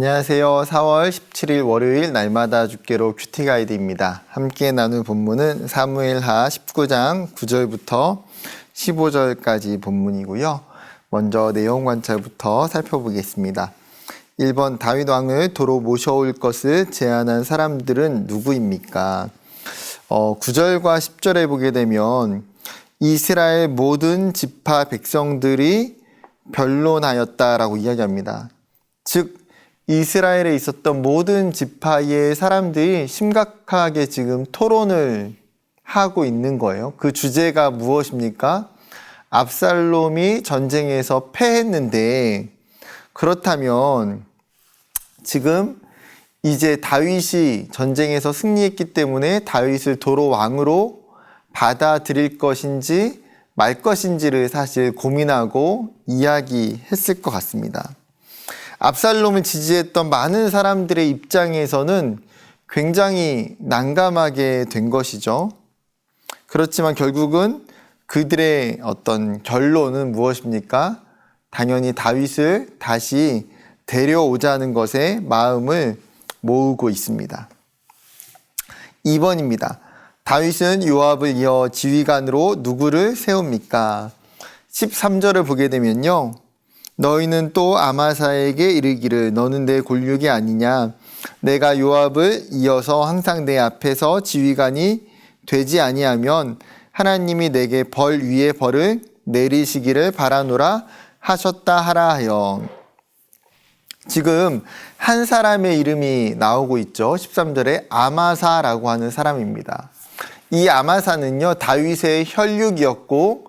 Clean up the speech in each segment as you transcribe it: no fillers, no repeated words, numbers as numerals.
안녕하세요. 4월 17일 월요일 날마다 주께로 큐티 가이드입니다. 함께 나눌 본문은 사무엘하 19장 9절부터 15절까지 본문이고요. 먼저 내용 관찰부터 살펴보겠습니다. 1번 다윗 왕을 도로 모셔올 것을 제안한 사람들은 누구입니까? 9절과 10절에 보게 되면 이스라엘 모든 지파 백성들이 변론하였다라고 이야기합니다. 즉 이스라엘에 있었던 모든 지파의 사람들이 심각하게 지금 토론을 하고 있는 거예요. 그 주제가 무엇입니까? 압살롬이 전쟁에서 패했는데 그렇다면 지금 이제 다윗이 전쟁에서 승리했기 때문에 다윗을 도로 왕으로 받아들일 것인지 말 것인지를 사실 고민하고 이야기했을 것 같습니다. 압살롬을 지지했던 많은 사람들의 입장에서는 굉장히 난감하게 된 것이죠. 그렇지만 결국은 그들의 어떤 결론은 무엇입니까? 당연히 다윗을 다시 데려오자는 것에 마음을 모으고 있습니다. 2번입니다. 다윗은 요압을 이어 지휘관으로 누구를 세웁니까? 13절을 보게 되면요. 너희는 또 아마사에게 이르기를 너는 내 골육이 아니냐 내가 요압을 이어서 항상 내 앞에서 지휘관이 되지 아니하면 하나님이 내게 벌 위에 벌을 내리시기를 바라노라 하셨다 하라 하여. 지금 한 사람의 이름이 나오고 있죠. 13절에 아마사라고 하는 사람입니다. 이 아마사는요 다윗의 혈육이었고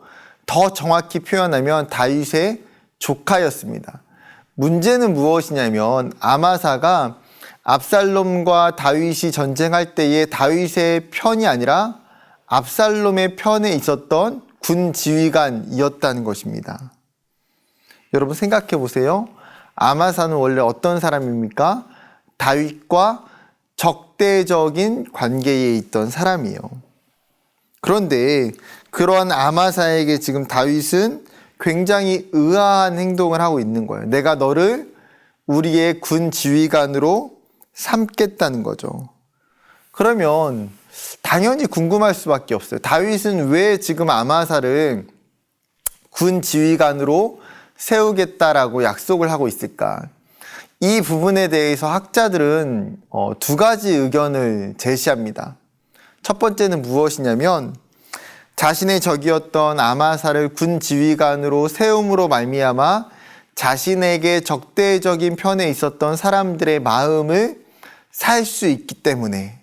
더 정확히 표현하면 다윗의 조카였습니다. 문제는 무엇이냐면 아마사가 압살롬과 다윗이 전쟁할 때에 다윗의 편이 아니라 압살롬의 편에 있었던 군 지휘관이었다는 것입니다. 여러분 생각해 보세요. 아마사는 원래 어떤 사람입니까? 다윗과 적대적인 관계에 있던 사람이에요. 그런데 그러한 아마사에게 지금 다윗은 굉장히 의아한 행동을 하고 있는 거예요. 내가 너를 우리의 군 지휘관으로 삼겠다는 거죠. 그러면 당연히 궁금할 수밖에 없어요. 다윗은 왜 지금 아마사를 군 지휘관으로 세우겠다라고 약속을 하고 있을까? 이 부분에 대해서 학자들은 두 가지 의견을 제시합니다. 첫 번째는 무엇이냐면 자신의 적이었던 아마사를 군 지휘관으로 세움으로 말미암아 자신에게 적대적인 편에 있었던 사람들의 마음을 살 수 있기 때문에.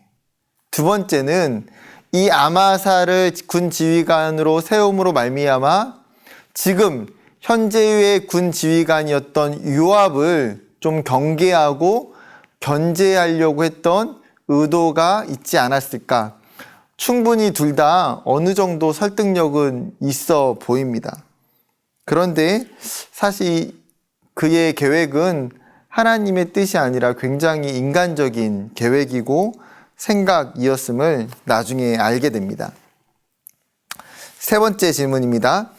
두 번째는 이 아마사를 군 지휘관으로 세움으로 말미암아 지금 현재의 군 지휘관이었던 요압을 좀 경계하고 견제하려고 했던 의도가 있지 않았을까. 충분히 둘 다 어느 정도 설득력은 있어 보입니다. 그런데 사실 그의 계획은 하나님의 뜻이 아니라 굉장히 인간적인 계획이고 생각이었음을 나중에 알게 됩니다. 세 번째 질문입니다.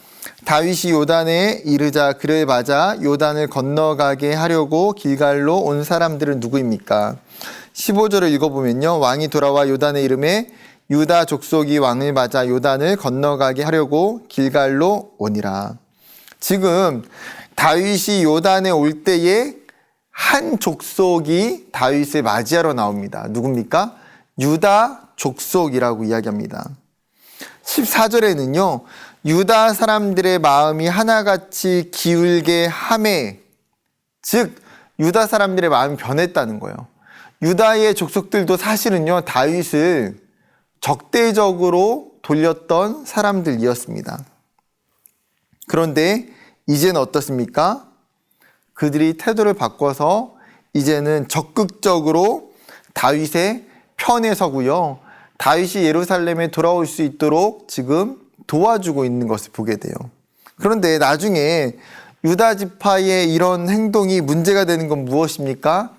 다윗이 요단에 이르자 그를 맞아 요단을 건너가게 하려고 길갈로 온 사람들은 누구입니까? 15절을 읽어보면요. 왕이 돌아와 요단에 이르매 유다 족속이 왕을 맞아 요단을 건너가게 하려고 길갈로 오니라. 지금 다윗이 요단에 올 때에 한 족속이 다윗을 맞이하러 나옵니다. 누굽니까? 유다 족속이라고 이야기합니다. 14절에는요. 유다 사람들의 마음이 하나같이 기울게 하매, 즉 유다 사람들의 마음이 변했다는 거예요. 유다의 족속들도 사실은요 다윗을 적대적으로 돌렸던 사람들이었습니다. 그런데 이제는 어떻습니까? 그들이 태도를 바꿔서 이제는 적극적으로 다윗의 편에 서고요. 다윗이 예루살렘에 돌아올 수 있도록 지금 도와주고 있는 것을 보게 돼요. 그런데 나중에 유다 지파의 이런 행동이 문제가 되는 건 무엇입니까?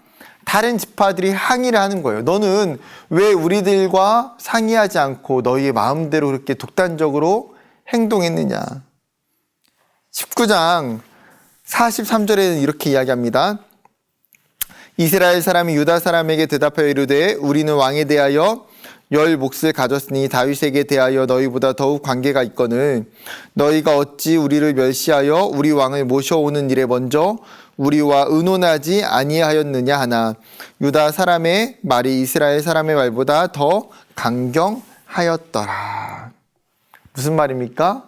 다른 지파들이 항의를 하는 거예요. 너는 왜 우리들과 상의하지 않고 너희의 마음대로 그렇게 독단적으로 행동했느냐. 19장 43절에는 이렇게 이야기합니다. 이스라엘 사람이 유다 사람에게 대답하여 이르되 우리는 왕에 대하여 10 몫을 가졌으니 다윗에게 대하여 너희보다 더욱 관계가 있거늘 너희가 어찌 우리를 멸시하여 우리 왕을 모셔오는 일에 먼저 우리와 의논하지 아니하였느냐 하나 유다 사람의 말이 이스라엘 사람의 말보다 더 강경하였더라. 무슨 말입니까?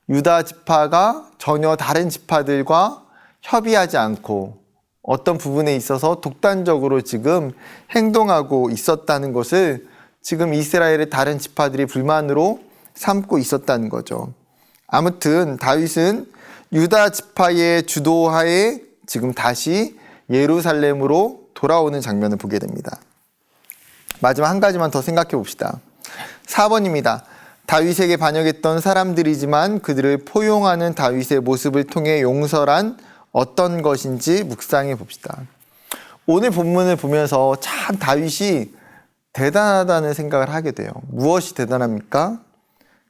유다 지파가 전혀 다른 지파들과 협의하지 않고 어떤 부분에 있어서 독단적으로 지금 행동하고 있었다는 것을 지금 이스라엘의 다른 지파들이 불만으로 삼고 있었다는 거죠. 아무튼 다윗은 유다 지파의 주도하에 지금 다시 예루살렘으로 돌아오는 장면을 보게 됩니다. 마지막 한 가지만 더 생각해 봅시다. 4번입니다. 다윗에게 반역했던 사람들이지만 그들을 포용하는 다윗의 모습을 통해 용서란 어떤 것인지 묵상해 봅시다. 오늘 본문을 보면서 참 다윗이 대단하다는 생각을 하게 돼요. 무엇이 대단합니까?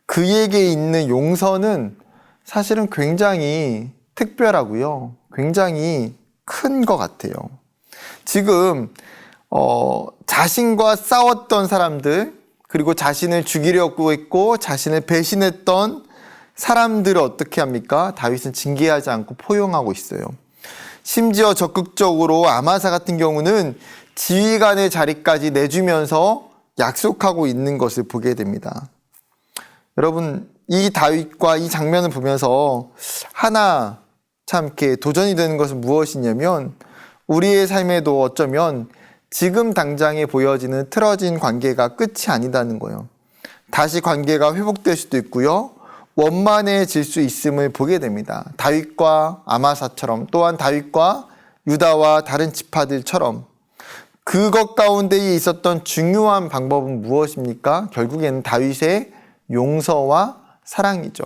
그에게 있는 용서는 사실은 굉장히 특별하고요. 굉장히 큰 것 같아요. 지금 자신과 싸웠던 사람들 그리고 자신을 죽이려고 했고 자신을 배신했던 사람들을 어떻게 합니까? 다윗은 징계하지 않고 포용하고 있어요. 심지어 적극적으로 아마사 같은 경우는 지휘관의 자리까지 내주면서 약속하고 있는 것을 보게 됩니다. 여러분, 이 다윗과 이 장면을 보면서 하나 참 이렇게 도전이 되는 것은 무엇이냐면 우리의 삶에도 어쩌면 지금 당장에 보여지는 틀어진 관계가 끝이 아니다는 거예요. 다시 관계가 회복될 수도 있고요. 원만해질 수 있음을 보게 됩니다. 다윗과 아마사처럼 또한 다윗과 유다와 다른 지파들처럼 그것 가운데에 있었던 중요한 방법은 무엇입니까? 결국에는 다윗의 용서와 사랑이죠.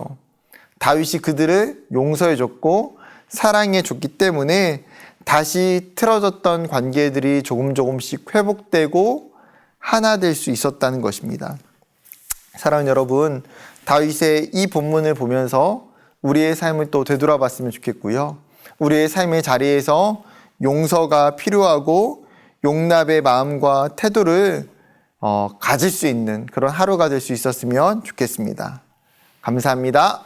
다윗이 그들을 용서해줬고 사랑해줬기 때문에 다시 틀어졌던 관계들이 조금씩 회복되고 하나 될 수 있었다는 것입니다. 사랑하는 여러분, 다윗의 이 본문을 보면서 우리의 삶을 또 되돌아봤으면 좋겠고요. 우리의 삶의 자리에서 용서가 필요하고 용납의 마음과 태도를 가질 수 있는 그런 하루가 될 수 있었으면 좋겠습니다. 감사합니다.